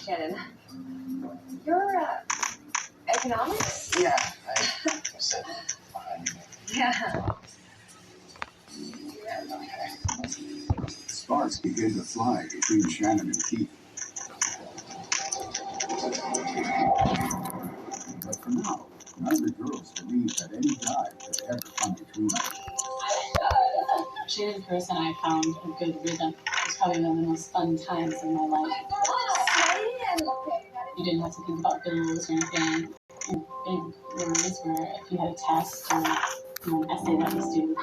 Shannon. You're, economics? Yeah, I said behind me. Yeah. Okay. Sparks begin to fly between Shannon and Keith. But for now, none of the girls believe that any guy could ever come between them. Shane and Chris and I found a good rhythm. It was probably one of the most fun times in my life. You didn't have to think about bills or anything. And big worries where if you had a test or an essay that was due.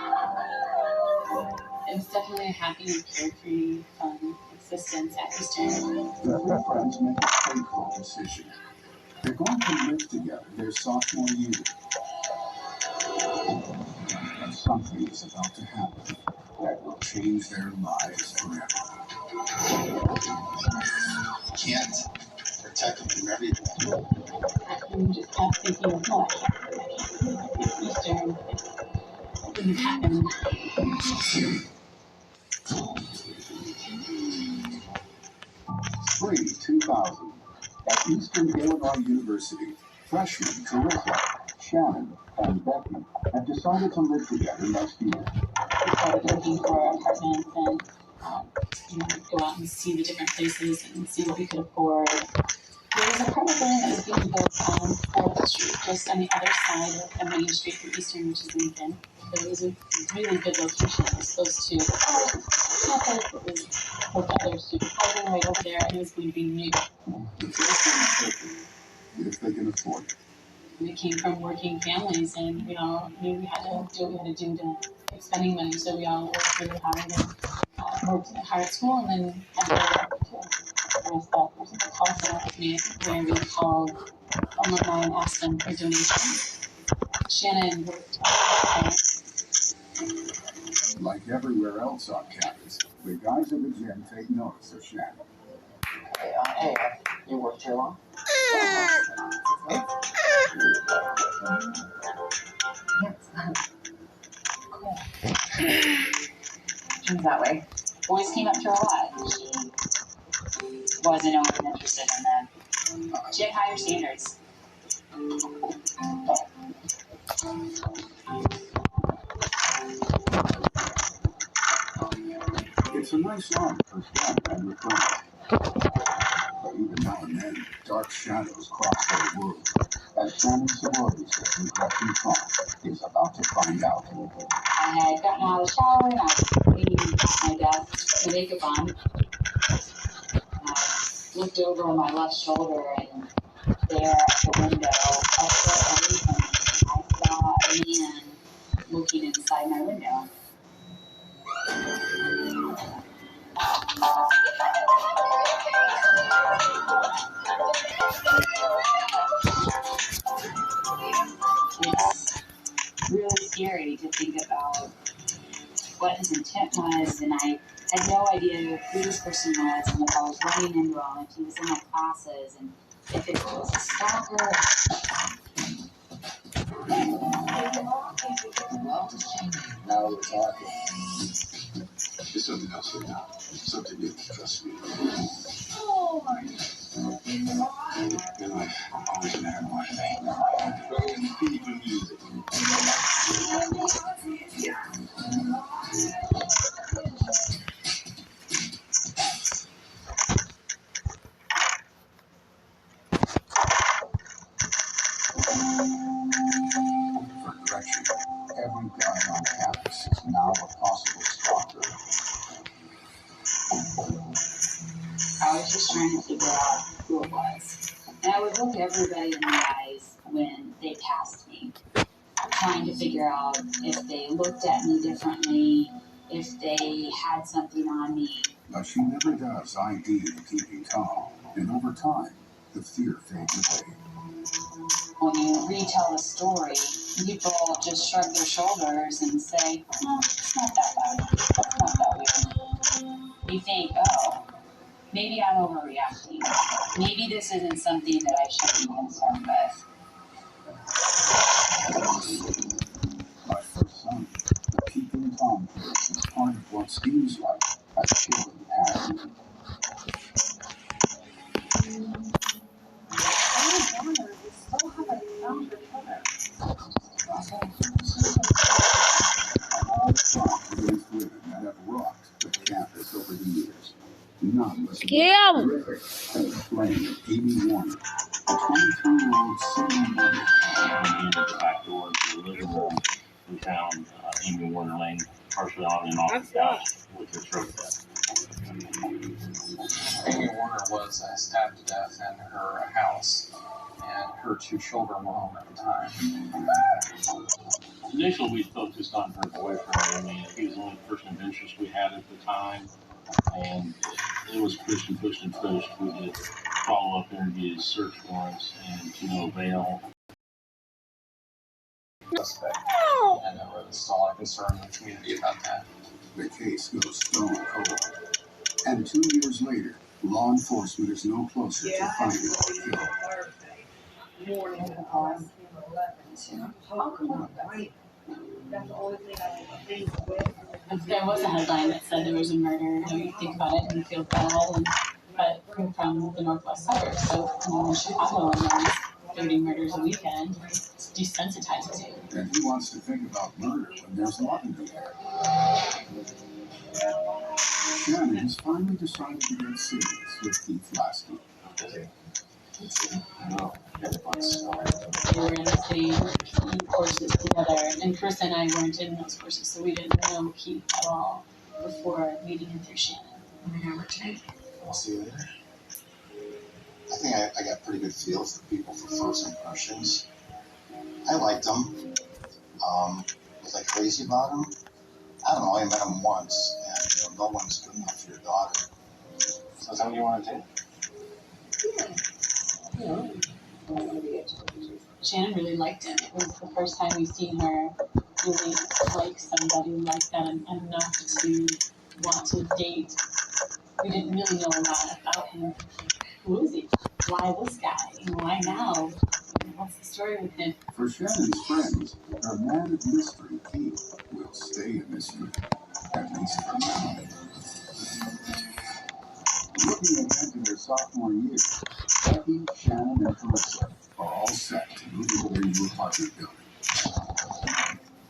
It was definitely a happy and carefree, fun existence at Eastern. The three friends make a fateful decision. They're going to live together their sophomore year. But something is about to happen that will change their lives forever. Can't protect them from everything. You just kept thinking of what? It's Eastern. It didn't happen. Spring 2000. At Eastern Illinois University, freshmen Carissa, Shannon, and Beckman have decided to live together next year. We started looking for apartments and go out and see the different places and see what we could afford. There was an apartment building that was being built on 4th Street, just on the other side of the main street from Eastern, which is Lincoln. But it was a really good location. It was close to campus. It was close to other student housing right over there, and it was going to be new. The first one is perfect, if they can afford it. We came from working families, and we all knew we had to do what we had to do to make spending money. So we all worked really hard and worked hard at school, and then had to work too. There's a call center with me where we called alumni and asked them for donations. Shannon worked hard. Like everywhere else on campus, the guys at the gym take notice of Shannon. Hey, you worked here long? Cool. Seems that way. Boys came up to her a lot. She wasn't always interested in them. She had higher standards. It's a nice line for Shannon and her friends. But even now and then, dark shadows cross their world. As Shannon's sorority sister, Gretchen Trump, is about to find out. I had gotten out of the shower and I was cleaning my desk, with makeup on. I looked over my left shoulder and there at the window, up there, I saw a man looking inside my window. It's really scary to think about what his intent was, and I had no idea who this person was, and if I was running into him, if he was in my classes, and if it was a stalker. Now we're talking. There's something else here now. Something new, trust me. In life, always matter one thing. Even music. For Gretchen, every guy on campus is now a possible stalker. I was just trying to figure out who it was. And I would look everybody in the eyes when they passed me, trying to figure out if they looked at me differently, if they had something on me. But she never does ID the keeping calm, and over time, the fear fades away. When you retell the story, people just shrug their shoulders and say, "No, it's not that bad. It's not that weird." You think, oh, maybe I'm overreacting. Maybe this isn't something that I should be concerned with. But for some, the keeping calm curse is part of what seems like a killing passion. None was Damn! terrific and the flame of Amy Warner, a 23-year-old single mother. When we entered the back door to the living room, we found Amy Warner laying partially on and off the couch with her throat cut. Amy Warner was stabbed to death in her house, and her 2 children were home at the time. Initially, we focused on her boyfriend. I mean, he was the only person of interest we had at the time, and it was pushed and pushed and pushed. We did follow-up interviews, search warrants, and to no avail. Suspect, and there was a lot of concern in the community about that. The case goes stone cold. And 2 years later, law enforcement is no closer to finding the killer. If there was a headline that said there was a murder, you think about it and you feel bad. But we're from the northwest suburbs, so in Chicago, and there's 30 murders a weekend, it's desensitizes you. And who wants to think about murder when there's love in the air? Shannon has finally decided to get serious with Keith Lasky. We were in the same courses together, and Chris and I weren't in those courses, so we didn't know Keith at all before meeting him through Shannon. I'll see you later. I think I got pretty good feel for people for first impressions. I liked him. Was I crazy about him? I don't know. I met him once, and no one's good enough for your daughter. So is that what you want to do? Shannon really liked him. It was the first time we've seen her really like somebody like that enough to want to date. We didn't really know a lot about him. Who is he? Why this guy? Why now? What's the story with him? For Shannon's friends, her man of mystery, Keith, will stay a mystery, at least for now. Looking ahead to their sophomore year, Becky, Shannon, and Carissa are all set to move into their new apartment building.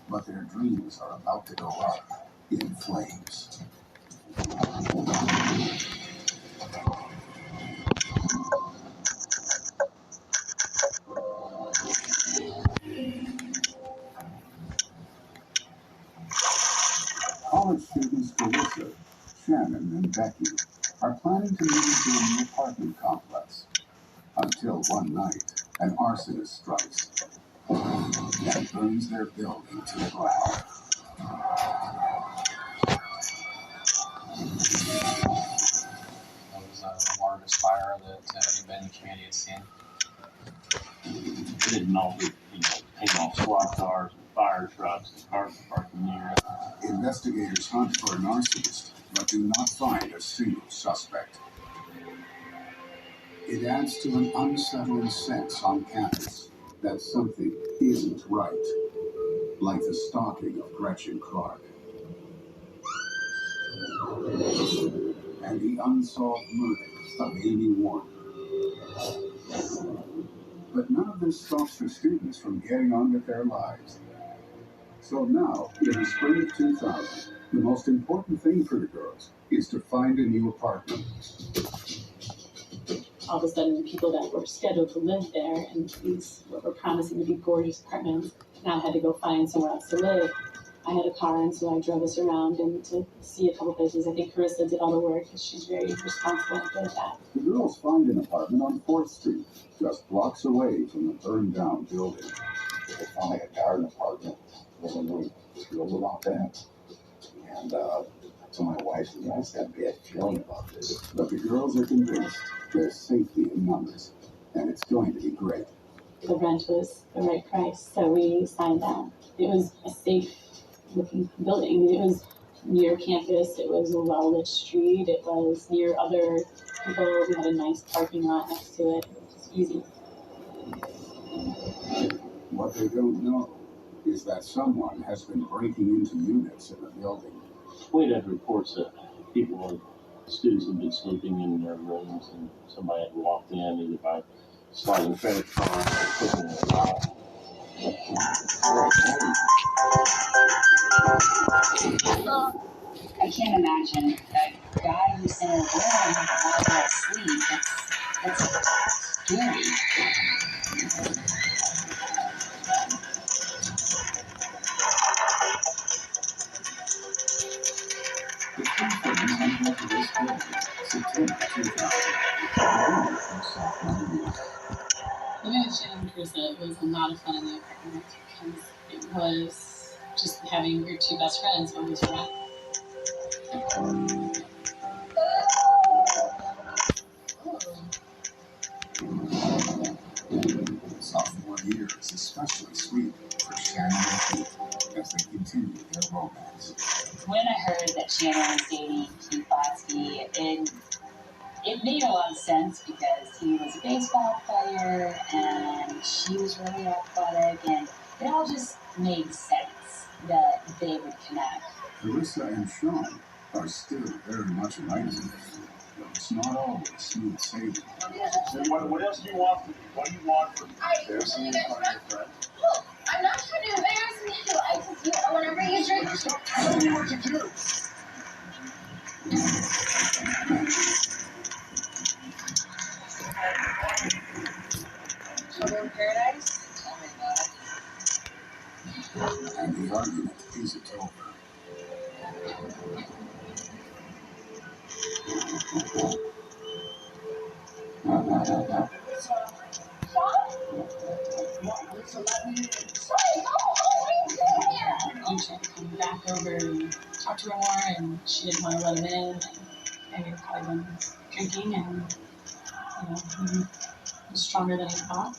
But their dreams are about to go up in flames. College students Carissa, Shannon, and Becky are planning to move into a new apartment complex until one night an arsonist strikes and burns their building to the ground. It was the largest fire that anybody in the community had seen. We didn't know that, taking off squad cars and fire trucks and cars parked near it. Investigators hunt for an arsonist, but do not find a single suspect. It adds to an unsettling sense on campus that something isn't right, like the stalking of Gretchen Clark and the unsolved murder of Amy Warner. But none of this stops the students from getting on with their lives. So now, in the spring of 2000, the most important thing for the girls is to find a new apartment. All of a sudden, the people that were scheduled to live there and these what were promising to be gorgeous apartments now had to go find somewhere else to live. I had a car, and so I drove us around and to see a couple places. I think Carissa did all the work because she's very responsible and good at that. The girls find an apartment on 4th Street, just blocks away from the burned-down building. They found like a garden apartment. Wasn't really thrilled about that. And to my wife, I just got a bad feeling about this. But the girls are convinced there's safety in numbers, and it's going to be great. The rent was the right price, so we signed that. It was a safe-looking building. It was near campus. It was a well-lit street. It was near other people. We had a nice parking lot next to it. It was just easy. What they don't know is that someone has been breaking into units in the building. We'd had reports that students had been sleeping in their rooms, and somebody had walked in either by sliding credit card or clicking a lock. I can't imagine that guy who's in her room while they're asleep. That's scary. The two films unveiled this film, September 2000. Sophomore year. Living with Shannon Crusoe was a lot of fun in the apartment because it was just having your two best friends always around. Sophomore year is especially sweet for Shannon and Pete as they continue their romance. When I heard that Shannon was dating Keith Lasky, it made a lot of sense because he was a baseball player and she was really athletic, and it all just made sense that they would connect. Carissa and Sean are still very much alike, but it's not always smooth sailing. What else do you want from me? What do you want from me? Embarrass me in front of your friend? Look, I'm not trying to embarrass me. I just, whenever you drink. Stop telling me what to do. Trouble in paradise? Tell me about it. And the argument isn't over. He tried to come back over and talk to her more, and she didn't want to let him in. And maybe probably been drinking, and he was stronger than he thought.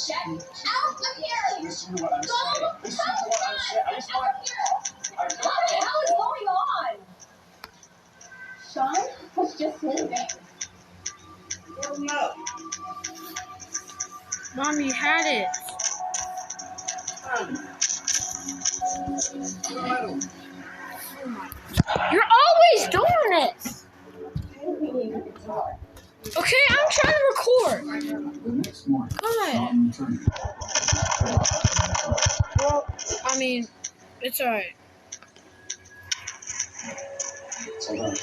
Get out of here! Listen to what I'm saying. Listen to what I'm saying. I just want. What the hell is going on? Sean was just leaving. Well, no. Mom, you had it. You're always doing this. Okay, I'm trying to record. The next morning, God. Sean returned. Well, I mean, it's alright. Hold on.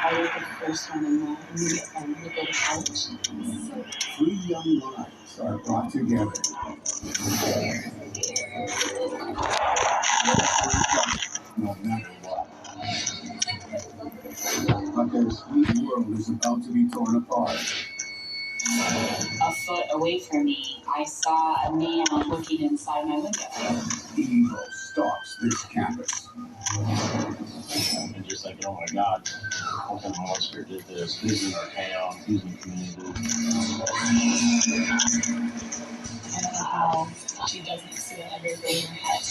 I was the first one in my immediate family to go to college. Three young lives are brought together. No matter what. But their sweet world is about to be torn apart. A foot away from me, I saw a man looking inside my window. Evil stalks this campus. And just thinking, oh my God, what kind of monster did this? Who's in our town? Who's in the community? I don't know how she doesn't see it every day in her head.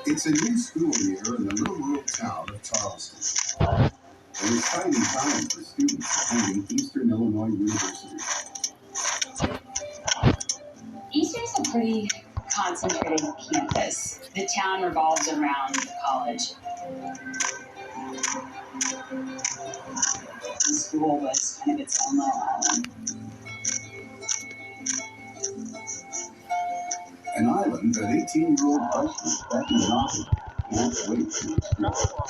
It's a new school year in the little rural town of Charleston. An exciting time for students attending Eastern Illinois University. Eastern's a pretty concentrated campus. The town revolves around the college. The school was kind of its own little island. An island that 18-year-old freshman Becky Johnson can't wait to explore.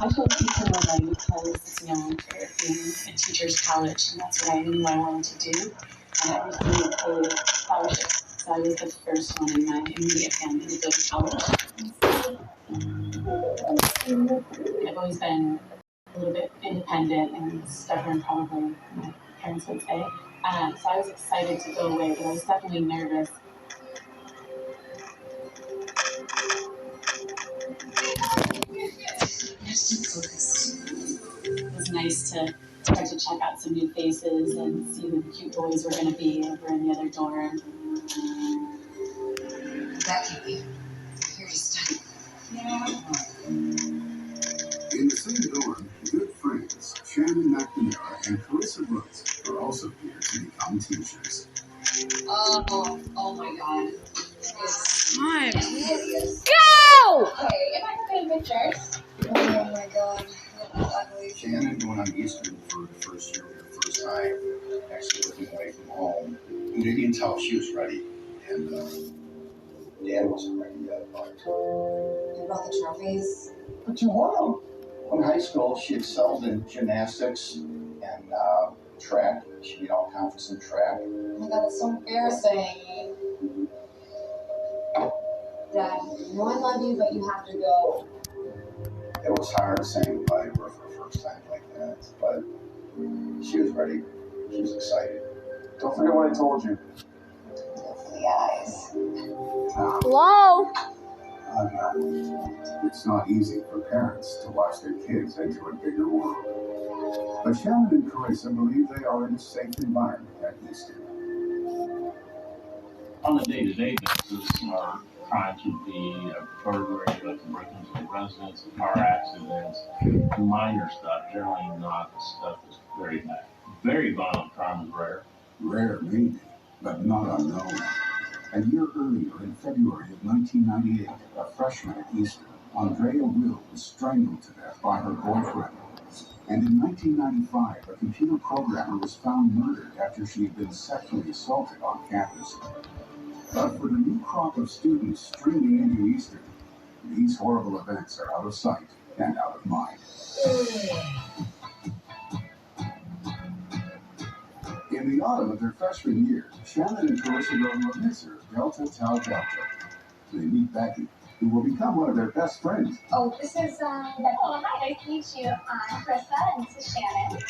I told people when I was known for being a teacher's college, and that's what I knew I wanted to do. And I received a scholarship, so I was the first one in my immediate family to go to college. I've always been a little bit independent and stubborn, probably my parents would say. So I was excited to go away, but I was definitely nervous. Just focused. It was nice to start to check out some new faces and see who the cute boys were going to be over in the other dorm. Becky, you're here to study. Yeah. In the same dorm, good friends Shannon McNamara and Carissa Brooks are also here to become teachers. Oh my god. Time. Hideous. Go! Okay, am I looking at pictures? Oh my god. That's ugly. Shannon going on Eastern for the first year, the first time actually living away from home. And they didn't tell her she was ready, and Dad wasn't ready yet. But You brought the trophies? but you won. In high school, she excelled in gymnastics and track. She beat all conference in track. Oh my god, that's so embarrassing. Dad, you know I love you, but you have to go. It was hard saying goodbye to her for the first time like that, but she was ready. She was excited. Don't forget what I told you. The eyes. Hello? It's not easy for parents to watch their kids enter a bigger world. But Shannon and Carissa believe they are in a safe environment at Easton. On a day-to-day basis, our crimes would be a burglary, like break-ins of residence, car accidents, minor stuff, generally not stuff that's very bad. Very violent crime is rare. Rare, maybe, but not unknown. A year earlier, in February of 1998, a freshman at Easton, Andrea Will, was strangled to death by her boyfriend. And in 1995, a computer programmer was found murdered after she had been sexually assaulted on campus. But for the new crop of students streaming into Easton, these horrible events are out of sight and out of mind. In the autumn of their freshman year, Shannon and Carissa go to a mixer, Delta Tau Delta. They meet Becky, who will become one of their best friends. Oh, this is, oh, hi, nice to meet you. I'm Krista, and this is Shannon.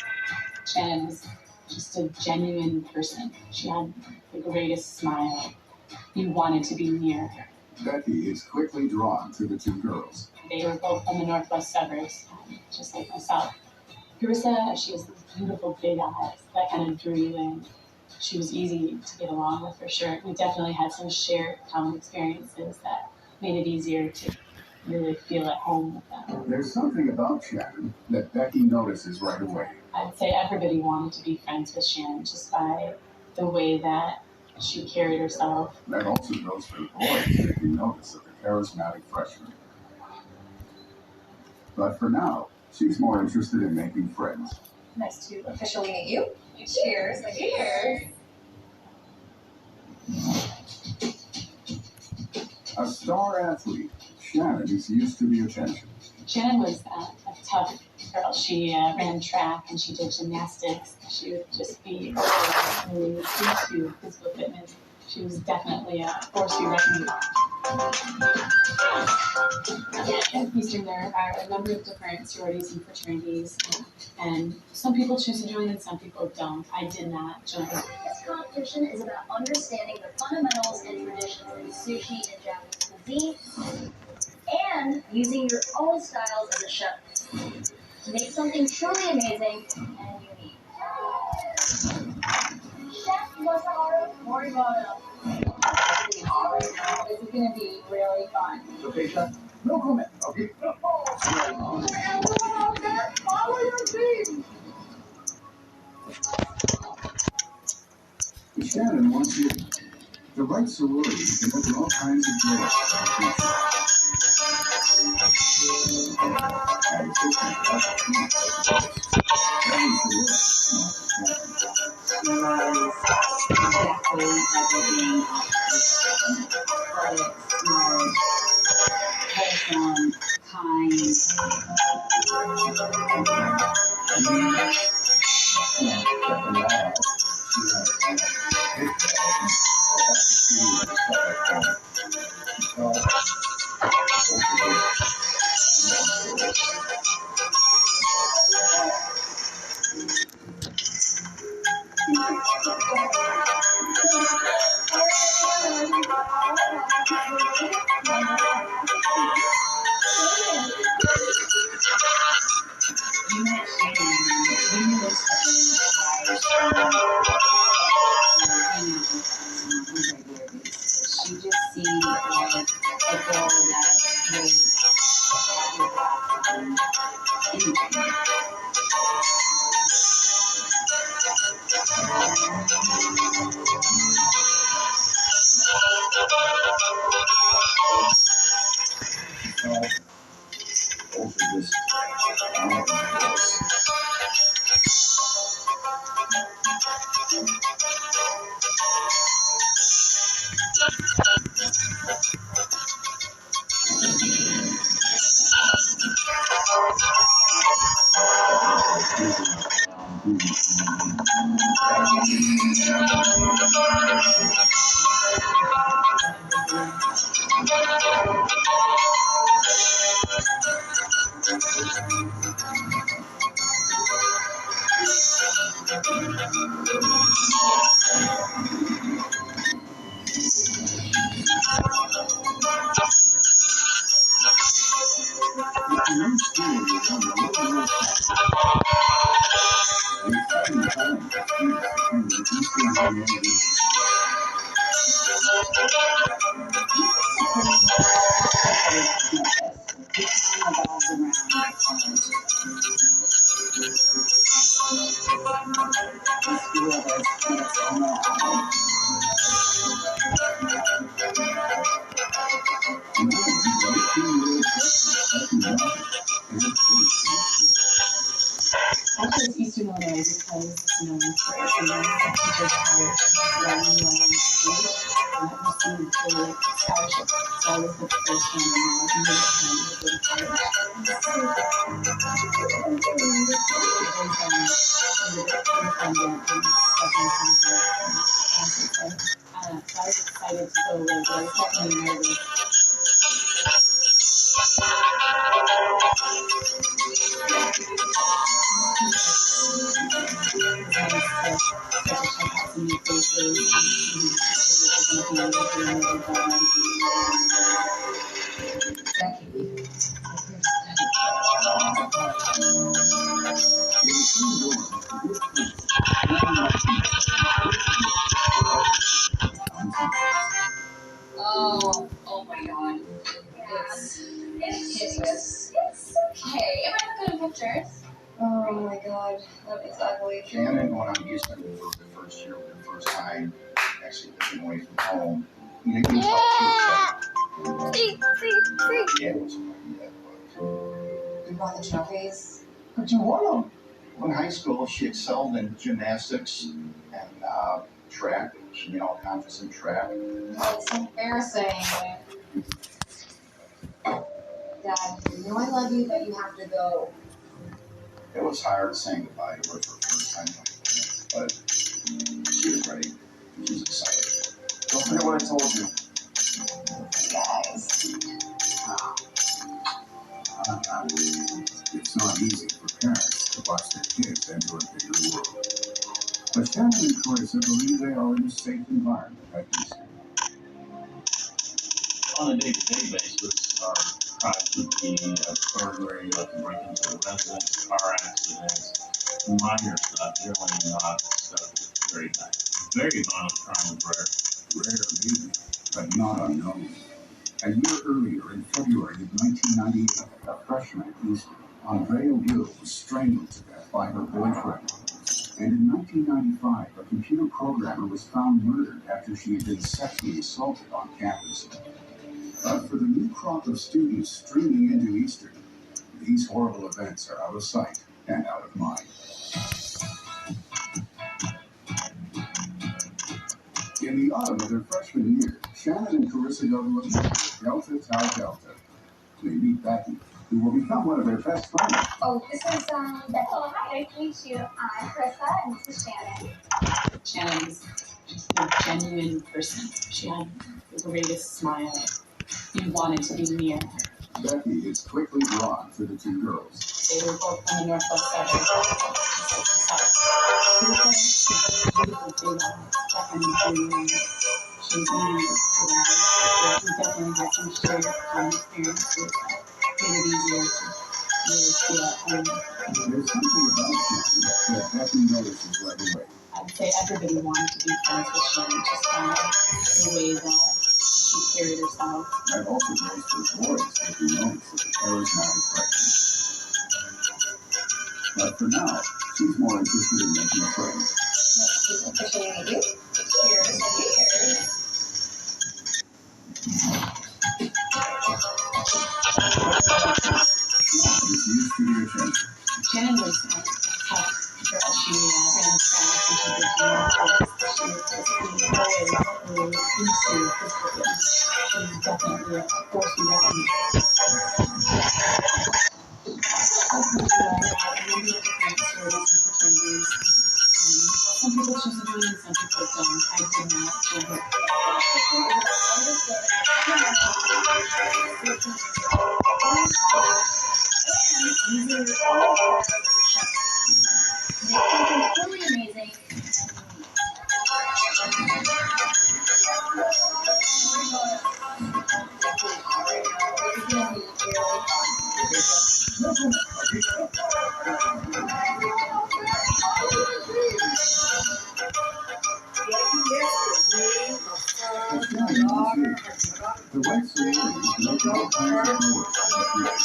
Shannon was just a genuine person. She had the greatest smile. You wanted to be near her. Becky is quickly drawn to the two girls. They were both from the northwest suburbs, just like myself. Carissa, she has these beautiful big eyes that kind of drew you in. She was easy to get along with for sure. We definitely had some shared common experiences that made it easier to really feel at home with them. There's something about Shannon that Becky notices right away. I'd say everybody wanted to be friends with Shannon just by the way that she carried herself. That also goes for the boys taking notice of the charismatic freshman. But for now, she's more interested in making friends. Nice to officially meet you. Cheers. Cheers. A star athlete, Shannon is used to the attention. Shannon was a tough girl. She ran track and she did gymnastics. She would just be really into physical fitness. She was definitely a force to be reckoned with. At Eastern, there are a number of different sororities and fraternities, and some people choose to join and some people don't. I did not join. This competition is about understanding the fundamentals and traditions in sushi and Japanese cuisine, and using your own styles as a chef to make something truly amazing and unique. Chef Masaharu Morimoto. This is going to be really fun. Okay, Chef? No comment, okay? Everyone out there, follow your dreams. Shannon wants you. The right sorority can open all kinds of doors for the future. And it's just like that. Every sorority wants a champion. Exactly everything. Credit, smart, wholesome, kind. Those are just animals. Actually, it's Eastern Illinois because, you know, teachers hired learning what I wanted to do. And I received a scholarship. So I was the first one in my community to go to college. So I was excited to go with it. I was definitely nervous. Oh my god. It's hideous. It's okay. Am I not good at pictures? Oh my god, that was ugly. Shannon going on Eastern for the first year, for the first time, actually living away from home. You can tell she was See. yeah, it was funny, that was. You brought the trophies? But you won them. In high school, she excelled in gymnastics and track. She made all contests in track. It's embarrassing. Dad, you know I love you, but you have to go. It was hard saying goodbye to her for the first time, but she was ready. She was excited. Don't forget what I told you. Guys. It's not easy for parents to watch their kids enter a bigger world. But Shannon and Clarissa believe they are in a safe environment at Eastern. On a day-to-day basis, our crimes would be burglary, break into the residence, car accidents, minor stuff, generally not stuff that's very bad. Very violent crime is rare. Rare, maybe, but not unknown. A year earlier, in February of 1998, a freshman at Eastern, Andrea Will was strangled to death by her boyfriend. And in 1995, a computer programmer was found murdered after she had been sexually assaulted on campus. But for the new crop of students streaming into Eastern, these horrible events are out of sight and out of mind. In the autumn of their freshman year, Shannon and Clarissa go to a Delta Tau Delta. They meet Becky, who will become one of their best friends. Oh, this is, Becky. Oh, hi, nice to meet you. I'm Krista, and this is Shannon. Shannon was just a genuine person. She had the greatest smile. You wanted to be near her. Becky is quickly drawn to the two girls. They were both on the northwest side of the south. Beautiful big eyes, and blue. She was easy to learn. We definitely had some shared experiences that made it easier to really feel at home. There's something about Shannon that Becky notices right away. I'd say everybody wanted to be friends with Shannon just by the way that she carried herself. That also goes for boys, if you notice, with the charismatic freshman. But for now, she's more interested in making friends. Sean is used to the attention. Shannon was a tough girl. She ran fast and she did gymnastics. She was basically always into physical fitness. She was definitely a force to be reckoned with. Hopefully, a number of different sororities and fraternities. Some people choose to join, some people don't. I did not join her. Using your own styles as a chef. Make something truly amazing. The right sorority is making all kinds of noise.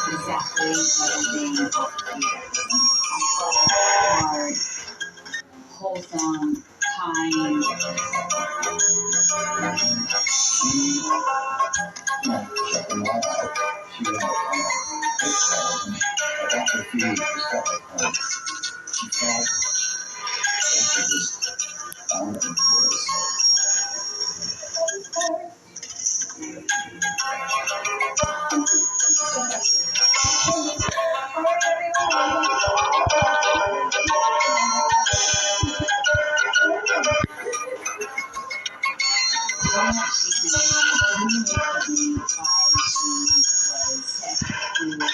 Exactly what hard, wholesome, kind. Check them all out. She went on a big call, but after feeling herself at home, she felt also just found her voice.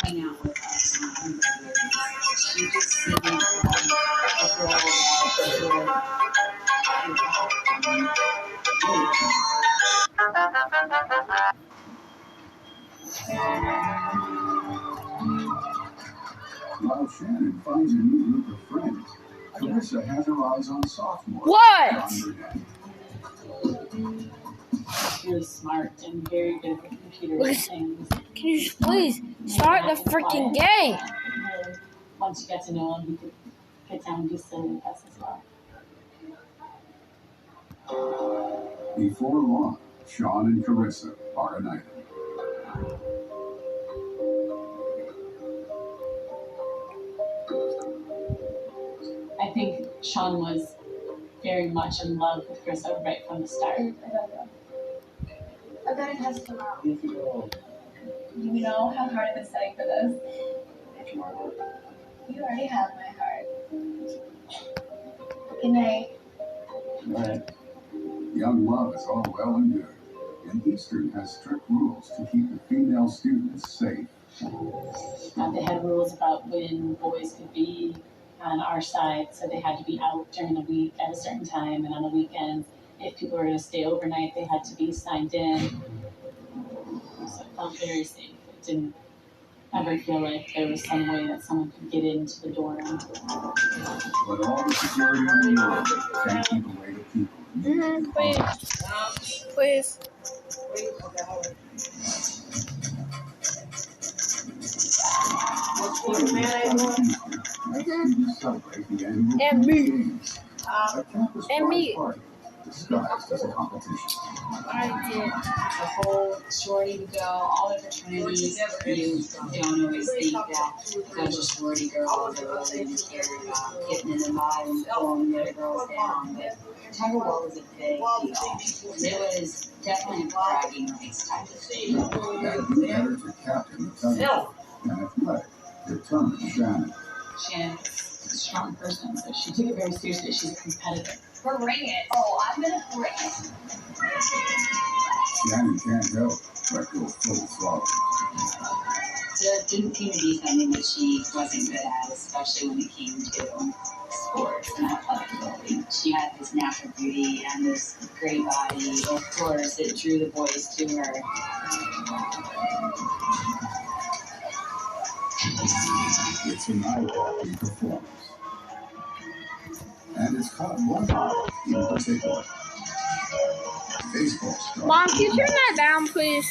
Hang out with us on regular basis. She just seemed like a girl that would While Shannon finds a new group of friends, Clarissa has her eyes on sophomore. What? John Burnett. Really smart and very good with computers Look, and things. Can you just please start the freaking game? And once you get to know him, you could get down and do silly tests as well. Before long, Sean and Clarissa are an item. I think Sean was very much in love with Carissa right from the start. I've got a test tomorrow. You You know how hard I've been studying for this. You already have my heart. Good night. Right. Young love is all well and good, and Eastern has strict rules to keep the female students safe. They had rules about when boys could be on our side, so they had to be out during the week at a certain time, and on the weekends, if people were going to stay overnight, they had to be signed in. So it felt very safe. It didn't ever feel like there was some way that someone could get into the dorm. But all the security in the world can't keep away the people who need to do harm. Please. And me. And me. Disguised as a competition. I did. the whole sorority to go, all the fraternities. You don't always think that because a sorority girl, they're really going to care about getting in the vibe and pulling the other girls down. But tug of war was a big deal. It was definitely a bragging rights type of thing. That new editor captain of tug of war, an athletic, determined Shannon. Shannon is a strong person, so she took it very seriously. She's a competitor. Bring it. Oh, I'm gonna bring it. Shannon can't help but go full throttle. There didn't seem to be something that she wasn't good at, especially when it came to sports and athletic ability. She had this natural beauty and this great body. Of course, it drew the boys to her. It's an eye-popping performance. And it's caught one eye in particular. Baseball star. Mom, can you turn that down, please?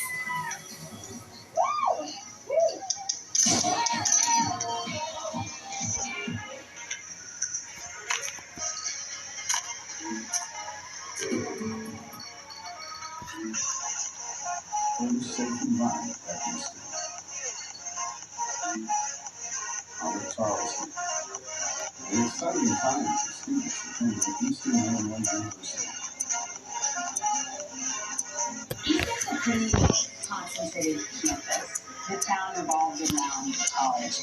Safe environment at Easton. Albert Charleston. An exciting time for students attending Eastern Illinois University. Easton's a pretty concentrated campus. The town revolves around the college.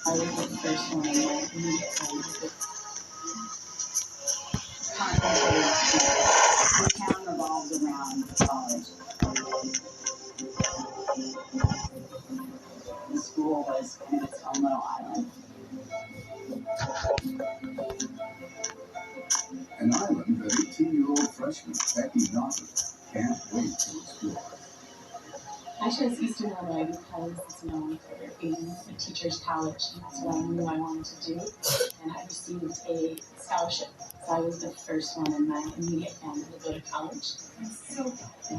I was the first one in my immediate family with concentrated campus. The town revolves around the college. The school was kind of its own little island. An island that 18-year-old freshman Becky Donovan can't wait to explore. I chose Eastern Illinois because it's known for being a teacher's college, and that's what I knew I wanted to do. And I received a scholarship, so I was the first one in my immediate family to go to college. So I've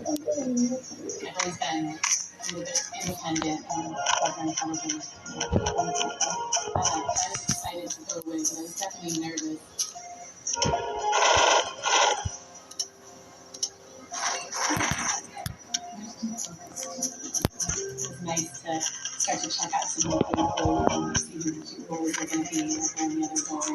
always been a little bit independent and program kind of thing. I was excited to go away, but I was definitely nervous. It's nice to start to check out some new people and see who the roles are going to be on the other board.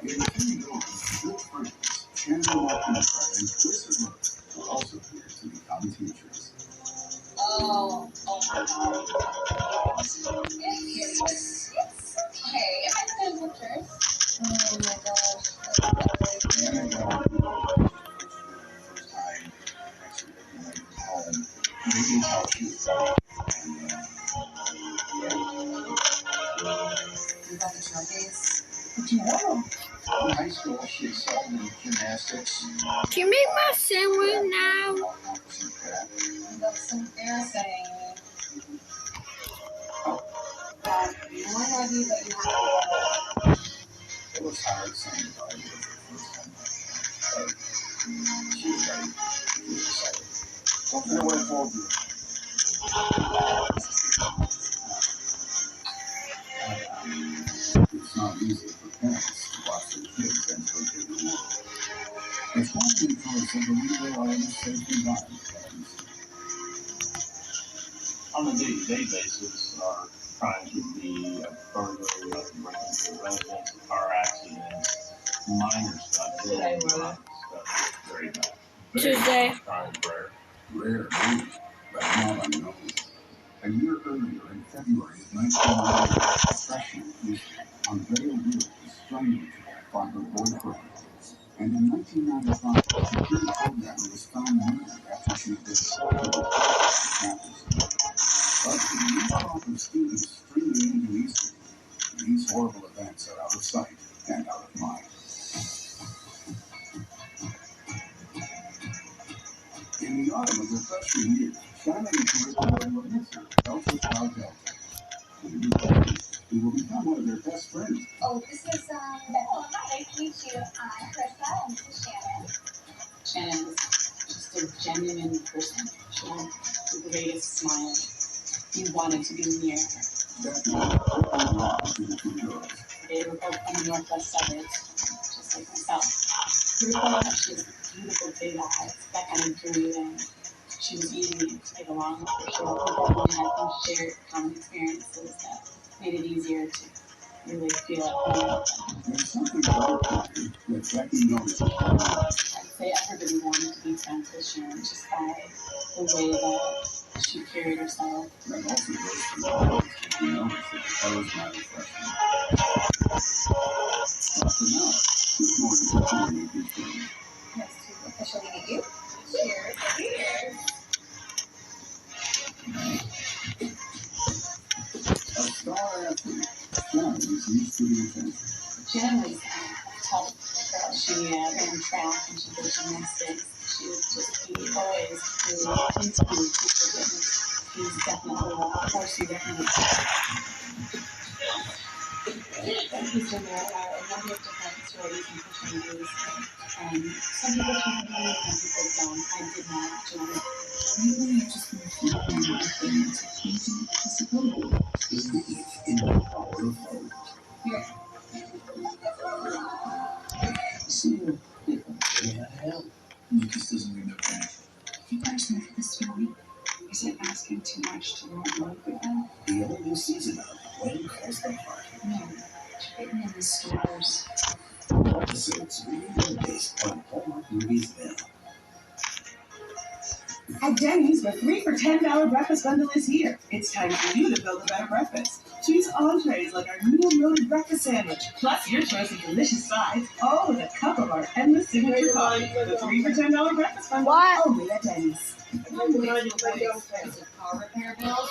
In 3 years, good friends, Chandler Walker and Chris Rose will also here to become teachers. Oh my God. It's okay. If I send pictures. Oh my gosh. Anna got her first time actually home, maybe how she was feeling. You got the trophies? In high school, she excelled in gymnastics. Can you make my sandwich now? That's embarrassing. Dad, I love you, but you have to go. It was hard saying goodbye to her for the first time. But she was ready. She was excited. Don't forget what I told you. It's not easy for parents to watch their kids enter a bigger world. It's one thing for us to believe they are in a safe environment. On a day-to-day basis, our crimes would be burglary, breaking into residence, car accidents, minor stuff. Today, stuff very bad. Tuesday. Crime rare. Rare, maybe, but not unknown. A year earlier, in February of 1998, a freshman Houston on bail was strangled to death by her boyfriend. And in 1995, a security programmer was found murdered after she had been assaulted on campus. But for the new crop of students streaming into Easton, these horrible events are out of sight and out of mind. In the autumn of her freshman year, Shannon and Carissa were missing Delta Tau Delta. And the new graduates, who will become one of their best friends. Oh, this is, oh, hi, nice to meet you. I'm Krista, and this is Shannon. Shannon was just a genuine person. She had the greatest smile. You wanted to be near her. That night, opened rock to the two girls. They were both from the northwest suburbs, just like myself. We were both she has beautiful big eyes that kind of drew you in. She was easy to get along with for sure. We definitely had some shared common experiences that made it easier to really feel at home. There's something about her that Becky noticed. I'd say everybody wanted to be friends with Sharon just by the way that she carried herself. That also goes for college, if you notice that the colors matter freshman. But for now, she's more than considering a good thing. Nice to officially meet you. Cheers. Cheers. A star athlete, Shannon is used to the attention. Jen was a tough girl. She ran track and she did for gymnastics. She would just be always really into physical fitness. She's definitely a horsey representative. Eastern there are a number of different sororities and fraternities, and some people join them, some people don't. I did not join. Maybe you just want to keep your things changing possibility. Is the in the power of hope. Here. See, yeah, hell. Lucas doesn't need no pain. You guys know for this story? Is it asking too much to learn love with them? The other new season of When Calls the Heart. No. It's written in the stores. Episodes reading based on Hallmark movies now. At Denny's, the 3 for $10 breakfast bundle is here. It's time for you to build a better breakfast. Choose entrees like our new loaded breakfast sandwich, plus your choice of delicious sides, all with a cup of our endless signature coffee. The 3 for $10 breakfast bundle. What? Only at Denny's. Car repair bills.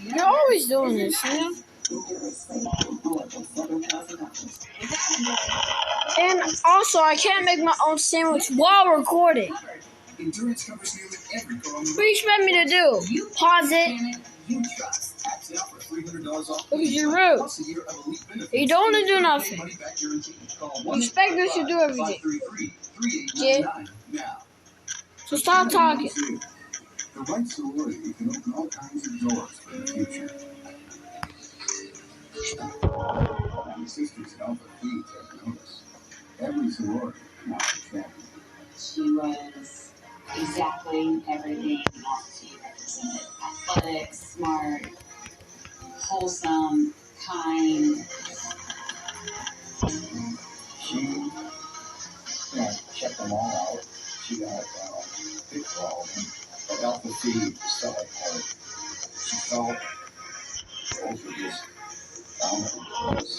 You're always doing this, you know? And also, I can't make my own sandwich while recording. Endurance covers nearly every goal. What do you expect me to do? Pause it? You trust. Tax now for $300 off. Look at your rude. Plus a year of elite benefits. You don't want to do nothing. Money back guarantee. Call You expect us to do everything. 1-833-3899 now. So stop talking. The right sorority can open all kinds of doors for the future. And the sisters in Alpha Phi take notice. Every sorority now a champion. She was exactly everything Alpha Phi represented. Athletic, smart, wholesome, kind. She checked them all out. She got picked for all of them. But Alpha Phi was so apart. She felt those were just found her close.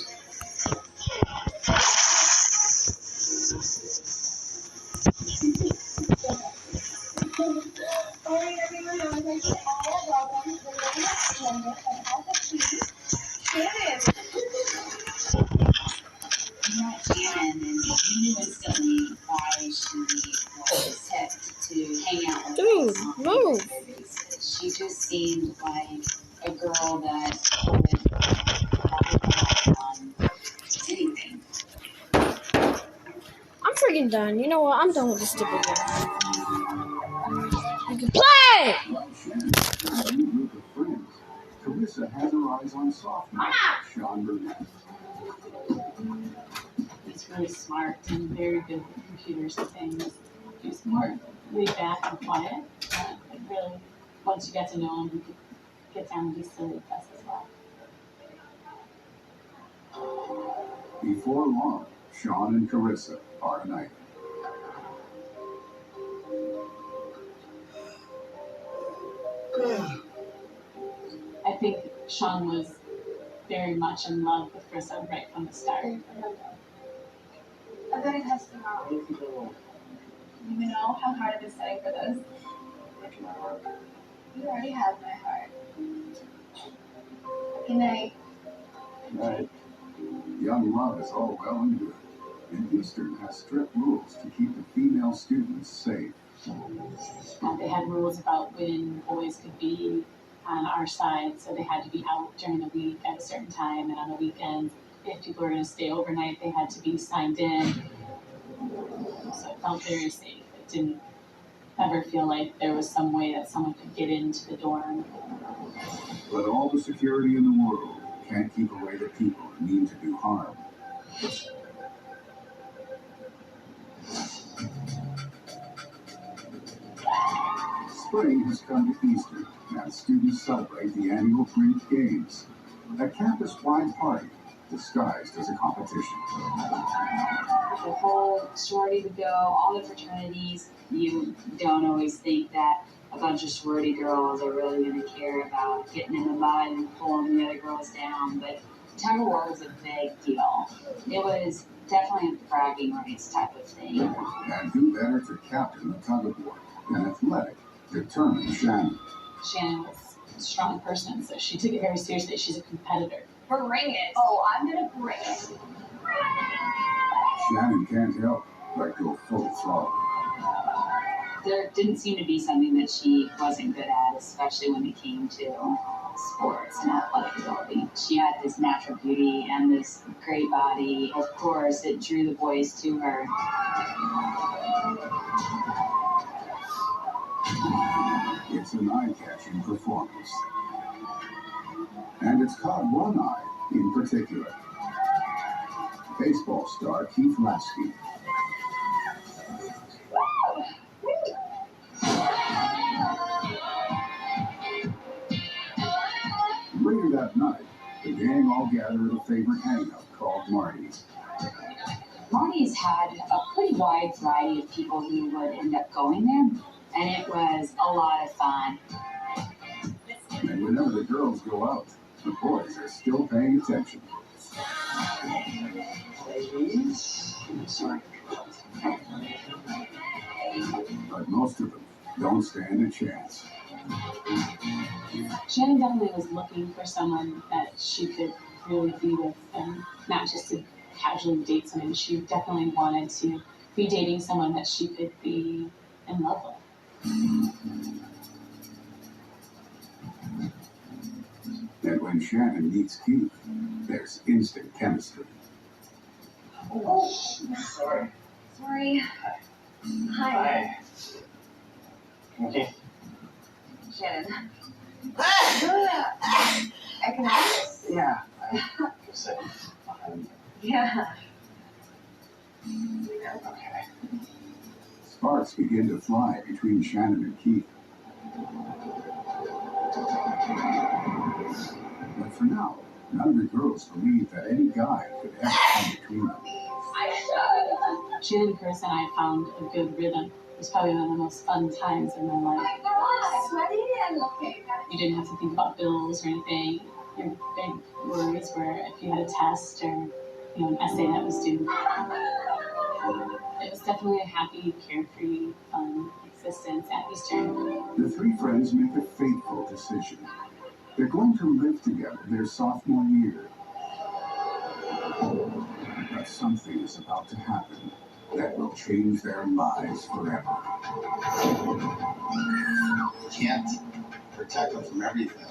Alright, everyone, I would like to all welcome the latest member of Alpha Phi, Shannon. You met Shannon, and you knew instantly why she was picked to hang out with Dude, us on a move. regular basis. She just seemed like a girl that would on anything. I'm freaking done. You know what? I'm done with this stupid game. You can play! Like Shannon, a new group of friends. Carissa has her eyes on sophomore Sean Burnett. He's really smart and very good with computers and things. He's more laid back and quiet. But really, once you get to know him, you could get down and be silly with us as well. Before long, Sean and Carissa are an item. I think Sean was very much in love with Carissa right from the start. I'm gonna test them out. You know how hard I've been studying for this? You already have my heart. Good night. Right. Young love is all well and good. And Eastern has strict rules to keep the female students safe. They had rules about when boys could be on our side, so they had to be out during the week at a certain time, and on the weekends, if people were going to stay overnight, they had to be signed in. So it felt very safe. It didn't ever feel like there was some way that someone could get into the dorm. But all the security in the world can't keep away the people who mean to do harm. Spring has come to Eastern as students celebrate the annual Fringe Games, a campus-wide party disguised as a competition. The whole sorority would go, all the fraternities. You don't always think that a bunch of sorority girls are really going to care about getting in the mud and pulling the other girls down, but tug of war was a big deal. It was definitely a bragging rights type of thing. And who better to captain the tug of war than athletic, determined Shannon. Shannon was a strong person, so she took it very seriously. She's a competitor. Bring it. Oh, I'm gonna bring it. Shannon can't help but go full throttle. There didn't seem to be something that she wasn't good at, especially when it came to sports and athletic ability. She had this natural beauty and this great body. Of course, it drew the boys to her. It's an eye-catching performance. And it's caught one eye in particular. Baseball star Keith Lasky. Later that night, the gang all gather at a favorite hangout called Marty's. Marty's had a pretty wide variety of people who would end up going there, and it was a lot of fun. And whenever the girls go out, the boys are still paying attention. Ladies, sorry. But most of them don't stand a chance. Shannon definitely was looking for someone that she could really be with and not just to casually date someone. She definitely wanted to be dating someone that she could be in love with. And when Shannon meets Keith, there's instant chemistry. Oh, sorry. Sorry. Hi. Hi. Okay. Shannon. I can help this. Yeah. I said, Yeah. okay. Sparks begin to fly between Shannon and Keith. But for now, none of the girls believe that any guy could ever come between them. Shannon, Chris, and I found a good rhythm. It was probably one of the most fun times in my life. You didn't have to think about bills or anything. Your big worries were if you had a test or an essay that was due. It was definitely a happy, carefree, fun existence at Eastern. The three friends make a fateful decision. They're going to live together their sophomore year. But something is about to happen that will change their lives forever. Can't protect them from everything.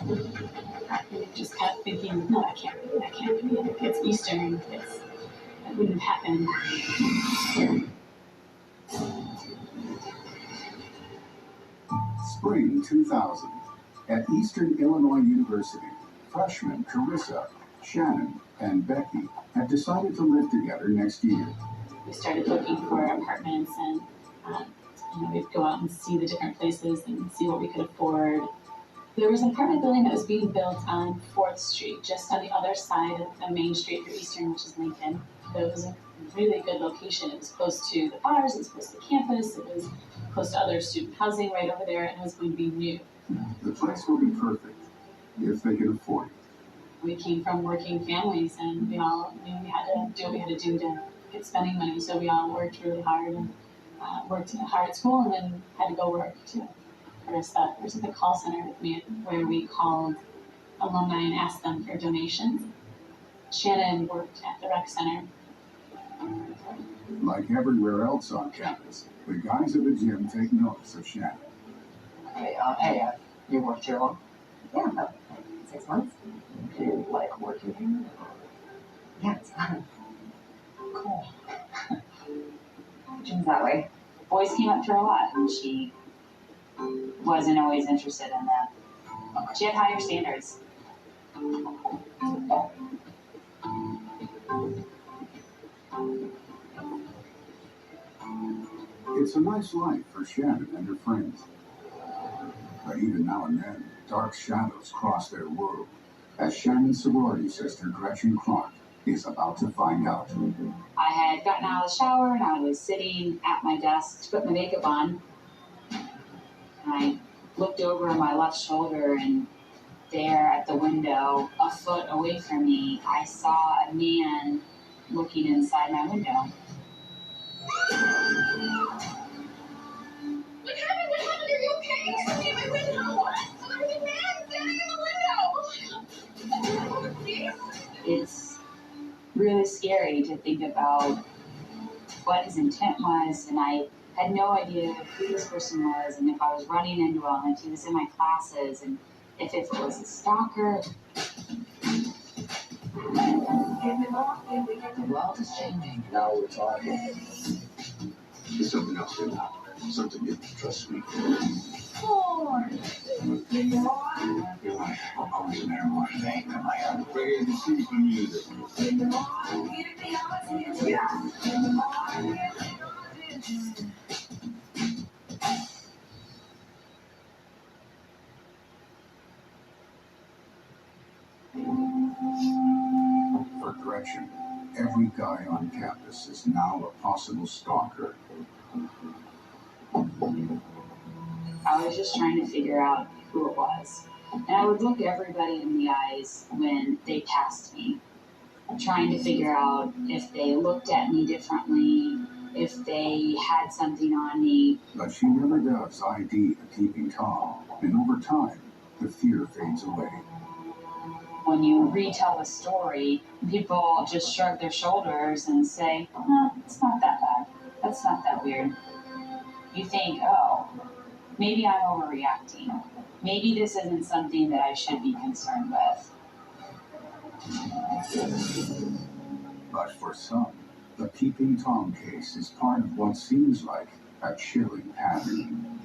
I just kept thinking, no, that can't be, that can't be. It's Eastern, that wouldn't have happened. Spring 2000. At Eastern Illinois University, freshmen Carissa, Shannon, and Becky have decided to live together next year. We started looking for apartments and we'd go out and see the different places and see what we could afford. There was an apartment building that was being built on 4th Street, just on the other side of the main street for Eastern, which is Lincoln. But it was a really good location. It was close to the bars, it was close to campus, it was close to other student housing right over there, and it was going to be new. The place will be perfect if they can afford it. We came from working families, and we all knew we had to do what we had to do to get spending money. So we all worked really hard and worked hard at school, and then had to go work too. Carissa was at the call center with me, where we called alumni and asked them for donations. Shannon worked at the rec center. Like everywhere else on campus, the guys at the gym take notice of Shannon. Hey, you worked here long? Yeah, about 6 months. Do you like working here? Yeah, it's fun. Cool. Gym's that way. Boys came up to her a lot, and she wasn't always interested in that. She had higher standards. It's a nice life for Shannon and her friends. But even now and then, dark shadows cross their world, as Shannon's sorority sister Gretchen Clark is about to find out. I had gotten out of the shower, and I was sitting at my desk to put my makeup on. And I looked over my left shoulder, and there at the window, a foot away from me, I saw a man looking inside my window. What happened? What happened? Are you okay? Somebody in my window. There was a man standing in the window. It's really scary to think about what his intent was, and I had no idea who this person was, and if I was running into him, if he was in my classes, and if it was a stalker. The world is changing. Now we're talking. There's something else going on. Something you trust me. I feel like I'm always in there more today than I am. Bring in the super music. For Gretchen, every guy on campus is now a possible stalker. I was just trying to figure out who it was. And I would look everybody in the eyes when they passed me, trying to figure out if they looked at me differently, if they had something on me. But she never does ID the peeping Tom, and over time, the fear fades away. When you retell a story, people just shrug their shoulders and say, "Oh, it's not that bad. That's not that weird." You think, oh, maybe I'm overreacting. Maybe this isn't something that I should be concerned with. But for some, the peeping Tom case is part of what seems like a chilling pattern.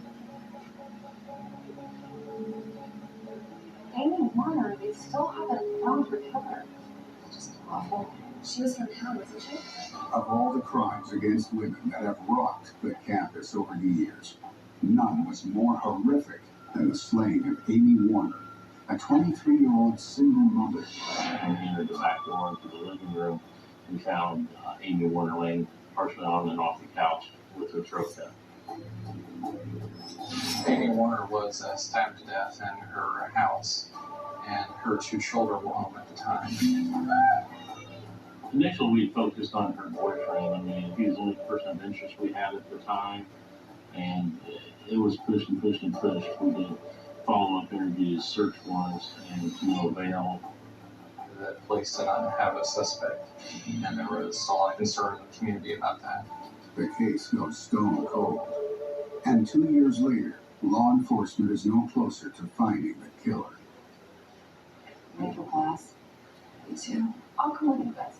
Amy Warner, they still haven't found her killer. Just awful. She was from town, wasn't she? Of all the crimes against women that have rocked the campus over the years, none was more horrific than the slaying of Amy Warner, a 23-year-old single mother. When we entered the back door into the living room, we found Amy Warner laying partially on and off the couch with her throat cut. Amy Warner was stabbed to death in her house, and her two children were home at the time. Initially, we focused on her boyfriend. I mean, he was the only person of interest we had at the time, and it was pushed and pushed and pushed. We did follow-up interviews, search warrants, and to no avail. The police did not have a suspect, and there was a lot of concern in the community about that. The case goes stone cold. And 2 years later, law enforcement is no closer to finding the killer. Middle class. Me too. I'll come with you guys.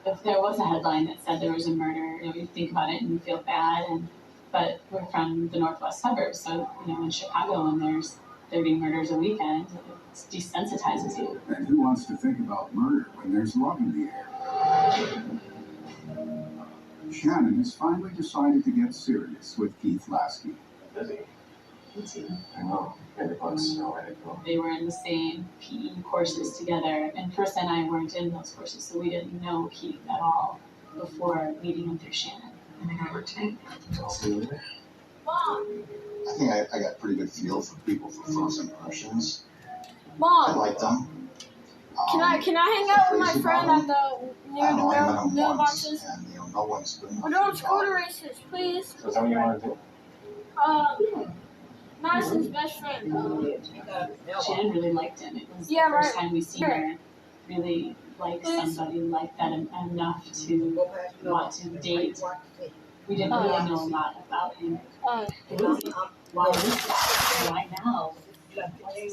If there was a headline that said there was a murder, you think about it and you feel bad. But we're from the northwest suburbs, so in Chicago, when there's 30 murders a weekend, it desensitizes you. And who wants to think about murder when there's love in the air? Shannon has finally decided to get serious with Keith Lasky. Busy. Me too. I know. Everybody's so ready to go. They were in the same PE courses together, and Chris and I weren't in those courses, so we didn't know Keith at all before meeting him through Shannon. And I got her tank. I'll see you later. Mom, I think I got a pretty good feel for people for first impressions. I Mom, like them. can I hang out with my Crazy friend about at them. the near I don't know, I met the them once, mailboxes? and no one's good enough. We're doing scooter races, please. So tell me what you want to do. Madison's best friend. Shannon really liked him. It was Yeah, the first right. time we seen her really like somebody like that enough to want to date. We didn't really know a lot about him. It was why now? Story